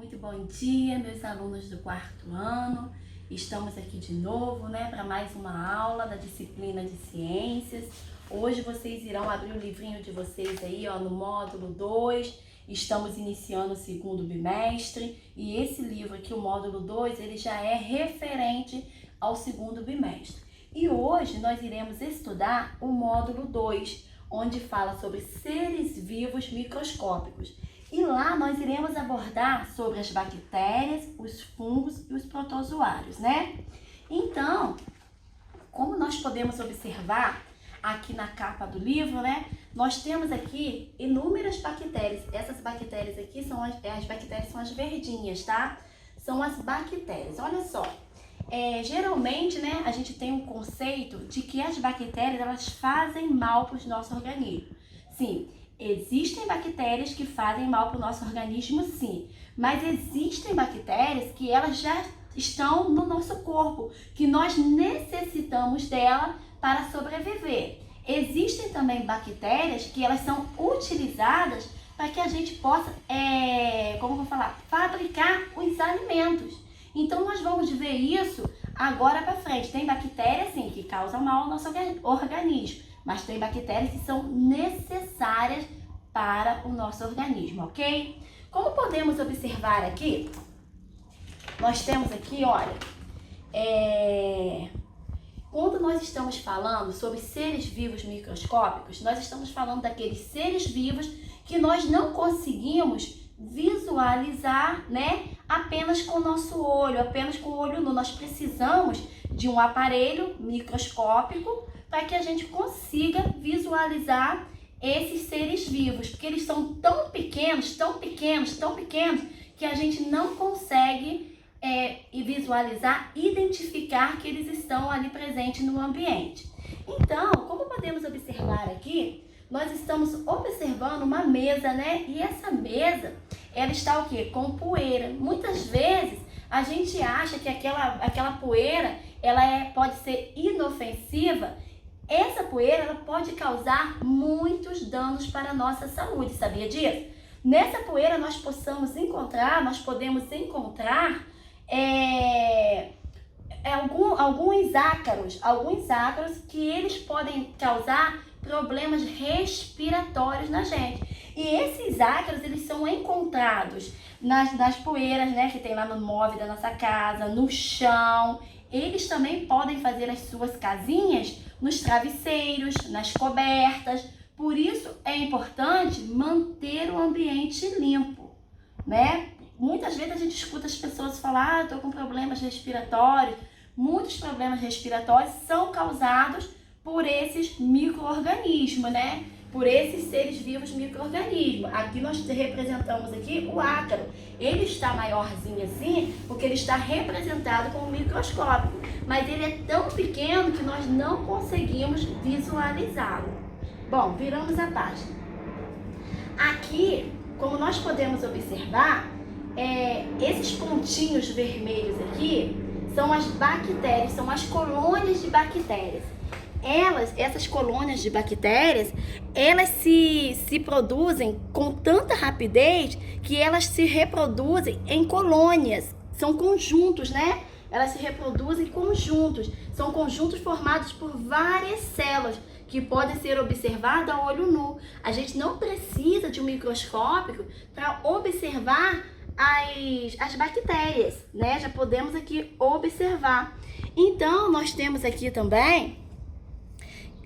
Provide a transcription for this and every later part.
Muito bom dia, meus alunos do quarto ano. Estamos aqui de novo, para mais uma aula da disciplina de ciências. Hoje vocês irão abrir o livrinho de vocês aí, no módulo 2. Estamos iniciando o segundo bimestre e esse livro aqui, o módulo 2, ele já é referente ao segundo bimestre. E hoje nós iremos estudar o módulo 2, onde fala sobre seres vivos microscópicos. E lá nós iremos abordar sobre as bactérias, os fungos e os protozoários, Então, como nós podemos observar aqui na capa do livro, nós temos aqui inúmeras bactérias. Essas bactérias aqui são as bactérias são as verdinhas, tá? São as bactérias. Olha só, geralmente, a gente tem um conceito de que as bactérias, elas fazem mal para o nosso organismo. Sim, existem bactérias que fazem mal para o nosso organismo, sim. Mas existem bactérias que elas já estão no nosso corpo, que nós necessitamos dela para sobreviver. Existem também bactérias que elas são utilizadas para que a gente possa, fabricar os alimentos. Então, nós vamos ver isso agora para frente. Tem bactérias, sim, que causam mal ao nosso organismo, mas tem bactérias que são necessárias para o nosso organismo, ok? Como podemos observar aqui, nós temos aqui, olha, quando nós estamos falando sobre seres vivos microscópicos, nós estamos falando daqueles seres vivos que nós não conseguimos visualizar, apenas com o nosso olho, apenas com o olho nu. Nós precisamos de um aparelho microscópico para que a gente consiga visualizar esses seres vivos, porque eles são tão pequenos, que a gente não consegue visualizar, identificar que eles estão ali presentes no ambiente. Então, como podemos observar aqui, nós estamos observando uma mesa, E essa mesa, ela está o quê? Com poeira. Muitas vezes a gente acha que aquela poeira, ela pode ser inofensiva. Essa poeira, ela pode causar muitos danos para a nossa saúde, sabia disso? Nessa poeira nós podemos encontrar alguns ácaros que eles podem causar problemas respiratórios na gente. E esses ácaros, eles são encontrados nas poeiras, que tem lá no móvel da nossa casa, no chão. Eles também podem fazer as suas casinhas nos travesseiros, nas cobertas. Por isso é importante manter o ambiente limpo, Muitas vezes a gente escuta as pessoas falar, estou com problemas respiratórios. Muitos problemas respiratórios são causados por esses micro-organismos, Por esses seres vivos micro-organismos. Aqui nós representamos aqui o ácaro. Ele está maiorzinho assim, porque ele está representado com um microscópio. Mas ele é tão pequeno que nós não conseguimos visualizá-lo. Bom, viramos a página. Aqui, como nós podemos observar, esses pontinhos vermelhos aqui são as bactérias, são as colônias de bactérias. Essas colônias de bactérias, elas se produzem com tanta rapidez que elas se reproduzem em colônias. São conjuntos, Elas se reproduzem em conjuntos. São conjuntos formados por várias células que podem ser observadas a olho nu. A gente não precisa de um microscópio para observar as bactérias, Já podemos aqui observar. Então, nós temos aqui também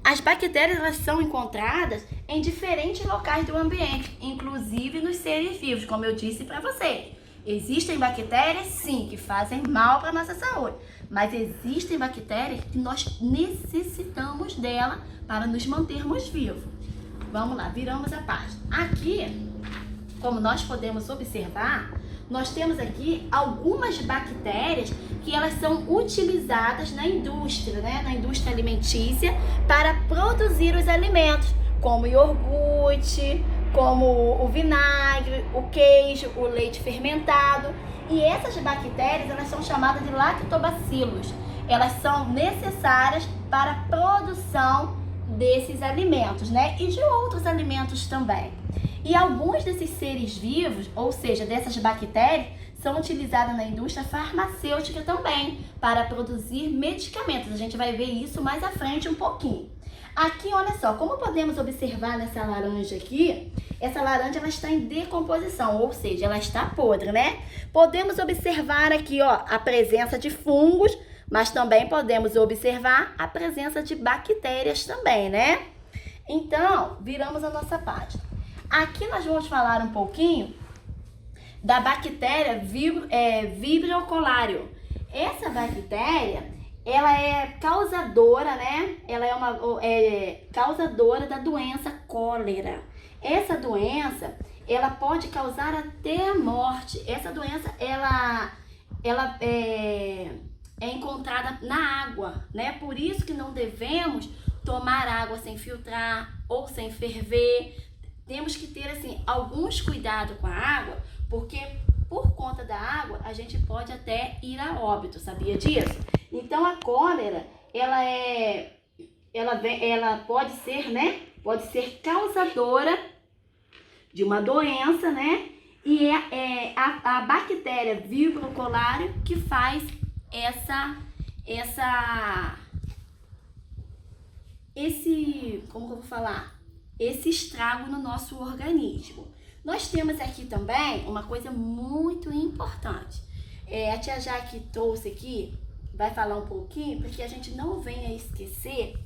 as bactérias, elas são encontradas em diferentes locais do ambiente, inclusive nos seres vivos, como eu disse para vocês. Existem bactérias, sim, que fazem mal para a nossa saúde, mas existem bactérias que nós necessitamos dela para nos mantermos vivos. Vamos lá, viramos a página. Aqui, como nós podemos observar, nós temos aqui algumas bactérias que elas são utilizadas na indústria, na indústria alimentícia, para produzir os alimentos, como o iogurte, como o vinagre, o queijo, o leite fermentado. E essas bactérias, elas são chamadas de lactobacilos. Elas são necessárias para a produção desses alimentos, E de outros alimentos também. E alguns desses seres vivos, ou seja, dessas bactérias, são utilizadas na indústria farmacêutica também, para produzir medicamentos. A gente vai ver isso mais à frente um pouquinho. Aqui, olha só, como podemos observar nessa laranja aqui, essa laranja ela está em decomposição, ou seja, ela está podre, né? Podemos observar aqui, ó, a presença de fungos, mas também podemos observar a presença de bactérias também, né? Então, viramos a nossa página. Aqui nós vamos falar um pouquinho da bactéria Vibrio cholerae. Essa bactéria, ela é causadora, né? Ela é causadora da doença cólera. Essa doença, ela pode causar até a morte. Essa doença, ela é encontrada na água, né? Por isso que não devemos tomar água sem filtrar ou sem ferver. Temos que ter, assim, alguns cuidados com a água, porque por conta da água a gente pode até ir a óbito, sabia disso? Então a cólera, ela pode ser, né? Pode ser causadora de uma doença, né? E é a bactéria Vibrio cholerae que faz como que eu vou falar? Esse estrago no nosso organismo. Nós temos aqui também uma coisa muito importante. A tia Jaque trouxe aqui, vai falar um pouquinho, porque a gente não venha esquecer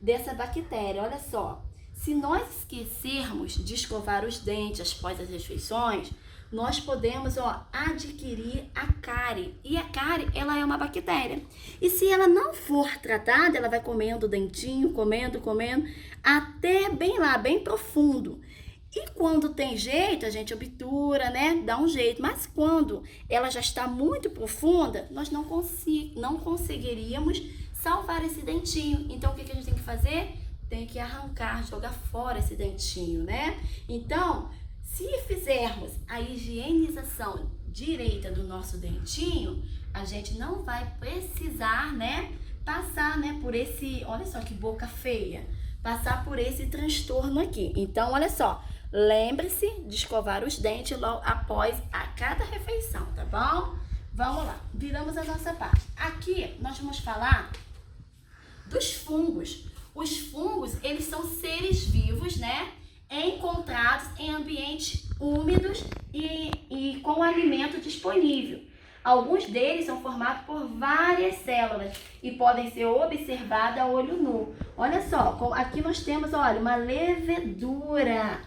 dessa bactéria. Olha só, se nós esquecermos de escovar os dentes após as refeições, nós podemos, adquirir a cárie. E a cárie, ela é uma bactéria. E se ela não for tratada, ela vai comendo o dentinho, comendo, até bem profundo. E quando tem jeito, a gente obtura, né? Dá um jeito. Mas quando ela já está muito profunda, nós não conseguiríamos salvar esse dentinho. Então, o que a gente tem que fazer? Tem que arrancar, jogar fora esse dentinho, né? Então, se fizermos a higienização direita do nosso dentinho, a gente não vai precisar, né, passar, né, por esse, olha só que boca feia, passar por esse transtorno aqui. Então, olha só, lembre-se de escovar os dentes logo após a cada refeição, tá bom? Vamos lá, viramos a nossa parte. Aqui nós vamos falar dos fungos. Os fungos, eles são seres vivos, né? Encontrados em ambientes úmidos e com alimento disponível. Alguns deles são formados por várias células e podem ser observados a olho nu. Olha só, aqui nós temos, olha, uma levedura.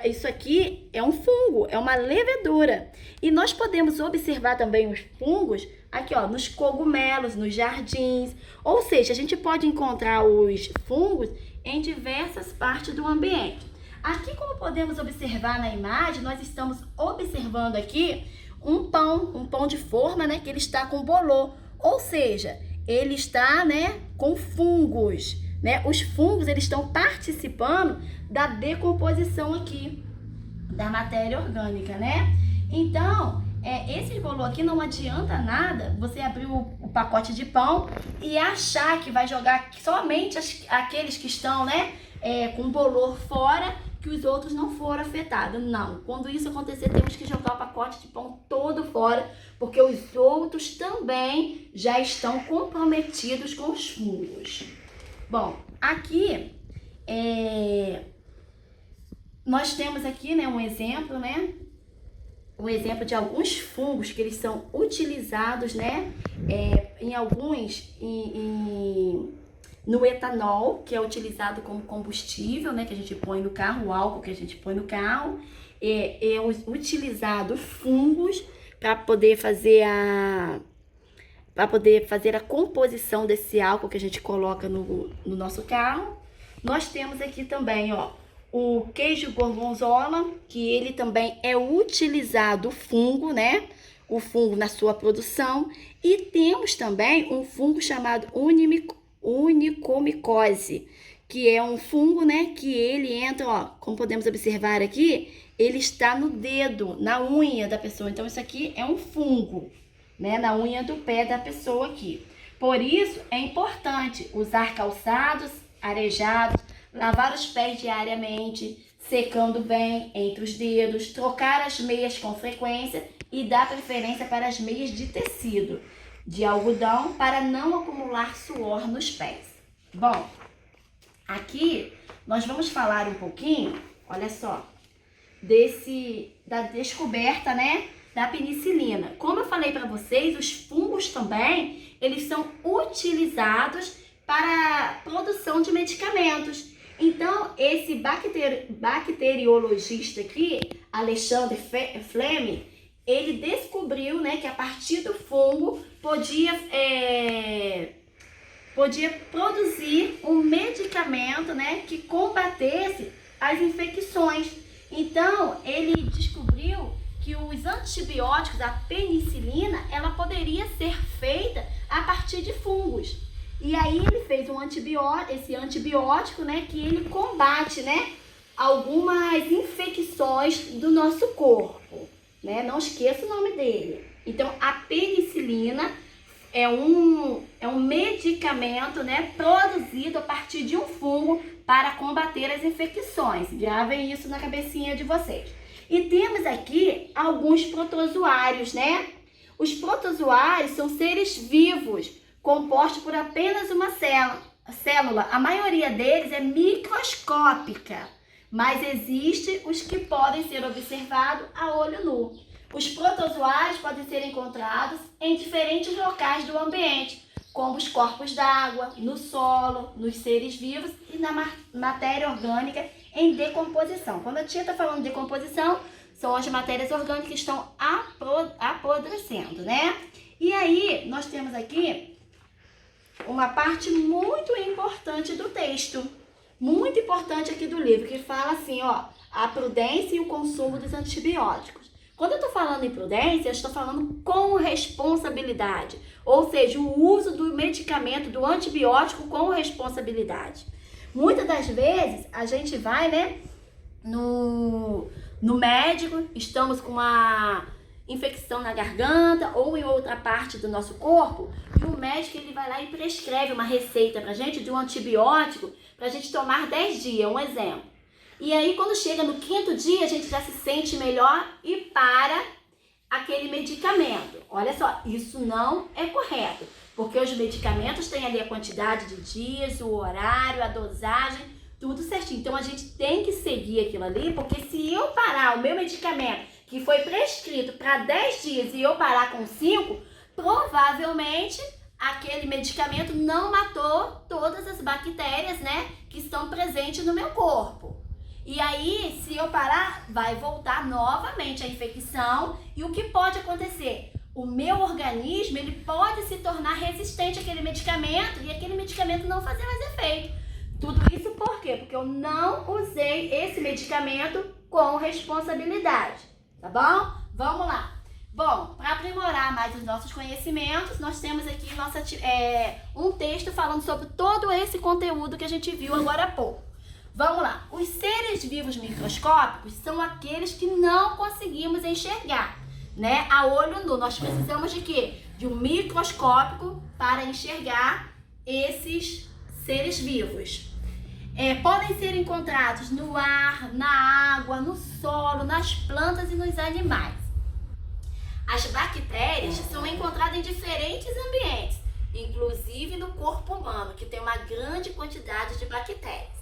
Isso aqui é um fungo, é uma levedura. E nós podemos observar também os fungos aqui, ó, nos cogumelos, nos jardins. Ou seja, a gente pode encontrar os fungos em diversas partes do ambiente. Aqui, como podemos observar na imagem, nós estamos observando aqui um pão de forma, né, que ele está com bolor, ou seja, ele está, né, com fungos, né? Os fungos, eles estão participando da decomposição aqui da matéria orgânica, né? Então, esse bolor aqui não adianta nada você abrir o pacote de pão e achar que vai jogar somente aqueles que estão, né, com bolor fora, que os outros não foram afetados. Não, quando isso acontecer, temos que jogar o pacote de pão todo fora, porque os outros também já estão comprometidos com os fungos. Bom, aqui nós temos aqui, né, um exemplo, né? Um exemplo de alguns fungos que eles são utilizados, né? Em alguns no etanol, que é utilizado como combustível, né, que a gente põe no carro, o álcool que a gente põe no carro, é utilizado fungos para poder fazer a composição desse álcool que a gente coloca no nosso carro. Nós temos aqui também, ó, o queijo gorgonzola, que ele também é utilizado o fungo, né? O fungo na sua produção. E temos também um fungo chamado unicomicose, que é um fungo, né, que ele entra, ó, como podemos observar aqui, ele está no dedo, na unha da pessoa. Então, isso aqui é um fungo, né, na unha do pé da pessoa aqui. Por isso, é importante usar calçados arejados, lavar os pés diariamente, secando bem entre os dedos, trocar as meias com frequência e dar preferência para as meias de tecido, de algodão, para não acumular suor nos pés. Bom, aqui nós vamos falar um pouquinho, olha só, da descoberta, né, da penicilina. Como eu falei para vocês, os fungos também, eles são utilizados para a produção de medicamentos. Então, esse bacteriologista aqui, Alexander Fleming, ele descobriu, né, que a partir do fungo podia produzir um medicamento, né, que combatesse as infecções. Então, ele descobriu que os antibióticos, a penicilina, ela poderia ser feita a partir de fungos. E aí ele fez esse antibiótico, né, que ele combate, né, algumas infecções do nosso corpo, né? Não esqueça o nome dele. Então, a penicilina é um medicamento, né, produzido a partir de um fungo para combater as infecções. Gravem isso na cabecinha de vocês. E temos aqui alguns protozoários, né? Os protozoários são seres vivos, compostos por apenas uma célula. A maioria deles é microscópica, mas existem os que podem ser observados a olho nu. Os protozoários podem ser encontrados em diferentes locais do ambiente, como os corpos d'água, no solo, nos seres vivos e na matéria orgânica em decomposição. Quando a tia está falando de decomposição, são as matérias orgânicas que estão apodrecendo, né? E aí, nós temos aqui uma parte muito importante do texto, muito importante aqui do livro, que fala assim, ó, a prudência e o consumo dos antibióticos. Quando eu estou falando em prudência, eu estou falando com responsabilidade, ou seja, o uso do medicamento, do antibiótico com responsabilidade. Muitas das vezes, a gente vai, né, no médico, estamos com uma infecção na garganta ou em outra parte do nosso corpo, e o médico ele vai lá e prescreve uma receita pra gente de um antibiótico pra gente tomar 10 dias, um exemplo. E aí quando chega no 5º dia, a gente já se sente melhor e para aquele medicamento. Olha só, isso não é correto, porque os medicamentos têm ali a quantidade de dias, o horário, a dosagem, tudo certinho. Então a gente tem que seguir aquilo ali, porque se eu parar o meu medicamento que foi prescrito para 10 dias e eu parar com 5, provavelmente aquele medicamento não matou todas as bactérias, né, que estão presentes no meu corpo. E aí, se eu parar, vai voltar novamente a infecção. E o que pode acontecer? O meu organismo, ele pode se tornar resistente àquele medicamento e aquele medicamento não fazer mais efeito. Tudo isso por quê? Porque eu não usei esse medicamento com responsabilidade. Tá bom? Vamos lá. Bom, para aprimorar mais os nossos conhecimentos, nós temos aqui um texto falando sobre todo esse conteúdo que a gente viu agora há pouco. Vamos lá. Os seres vivos microscópicos são aqueles que não conseguimos enxergar, né? A olho nu. Nós precisamos de quê? De um microscópio para enxergar esses seres vivos. Podem ser encontrados no ar, na água, no solo, nas plantas e nos animais. As bactérias são encontradas em diferentes ambientes, inclusive no corpo humano, que tem uma grande quantidade de bactérias.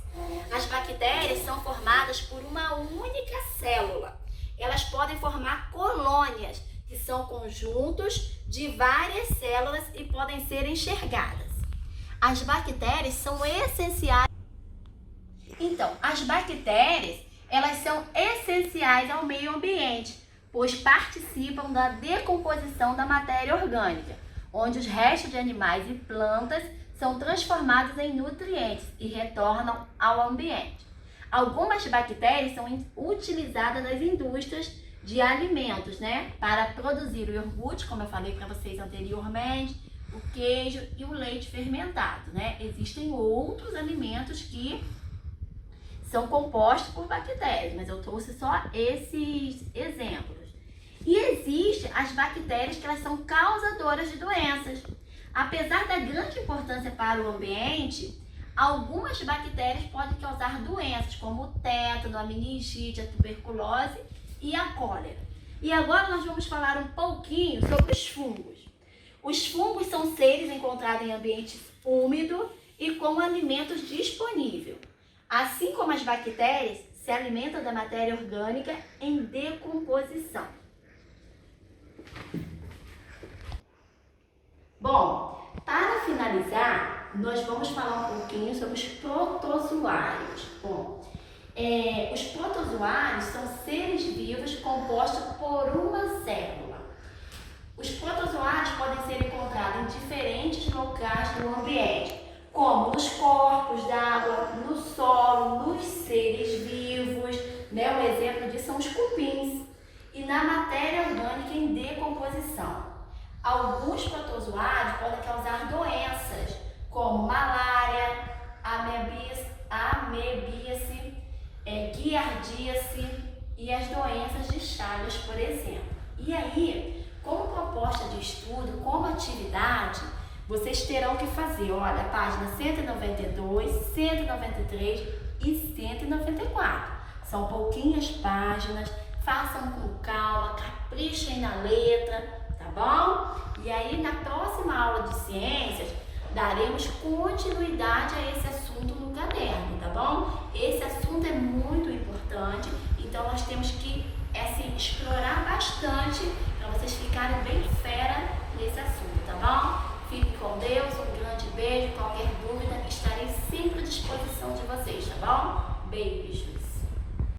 As bactérias são formadas por uma única célula. Elas podem formar colônias, que são conjuntos de várias células e podem ser enxergadas. As bactérias são essenciais. Então, as bactérias, elas são essenciais ao meio ambiente, pois participam da decomposição da matéria orgânica, onde os restos de animais e plantas são transformados em nutrientes e retornam ao ambiente. Algumas bactérias são utilizadas nas indústrias de alimentos, né, para produzir o iogurte, como eu falei para vocês anteriormente, o queijo e o leite fermentado, né? Existem outros alimentos que são compostos por bactérias, mas eu trouxe só esses exemplos. E existem as bactérias que elas são causadoras de doenças. Apesar da grande importância para o ambiente, Algumas bactérias podem causar doenças como o tétano, a meningite, a tuberculose e a cólera. E agora nós vamos falar um pouquinho sobre os fungos. Os fungos são seres encontrados em ambientes úmidos e com alimentos disponíveis. Assim como as bactérias, se alimentam da matéria orgânica em decomposição. Bom, para finalizar, nós vamos falar um pouquinho sobre os protozoários. Bom, os protozoários são seres vivos compostos por uma célula. Os protozoários podem ser encontrados em diferentes locais do ambiente, como nos corpos d'água, no solo, nos seres vivos, né? Um exemplo disso são os cupins, e na matéria orgânica em decomposição. Alguns protozoários podem causar doenças, como malária, amebíase, giardíase e as doenças de Chagas, por exemplo. E aí, como proposta de estudo, como atividade, vocês terão que fazer, olha, a página 192, 193 e 194. São pouquinhas páginas, façam com calma, caprichem na letra, tá bom? E aí, na próxima aula de ciências, daremos continuidade a esse assunto no caderno, tá bom? Esse assunto é muito importante, então nós temos que explorar bastante para vocês ficarem bem fera nesse assunto, tá bom? Fique com Deus, um grande beijo. Qualquer dúvida, estarei sempre à disposição de vocês, tá bom? Beijos!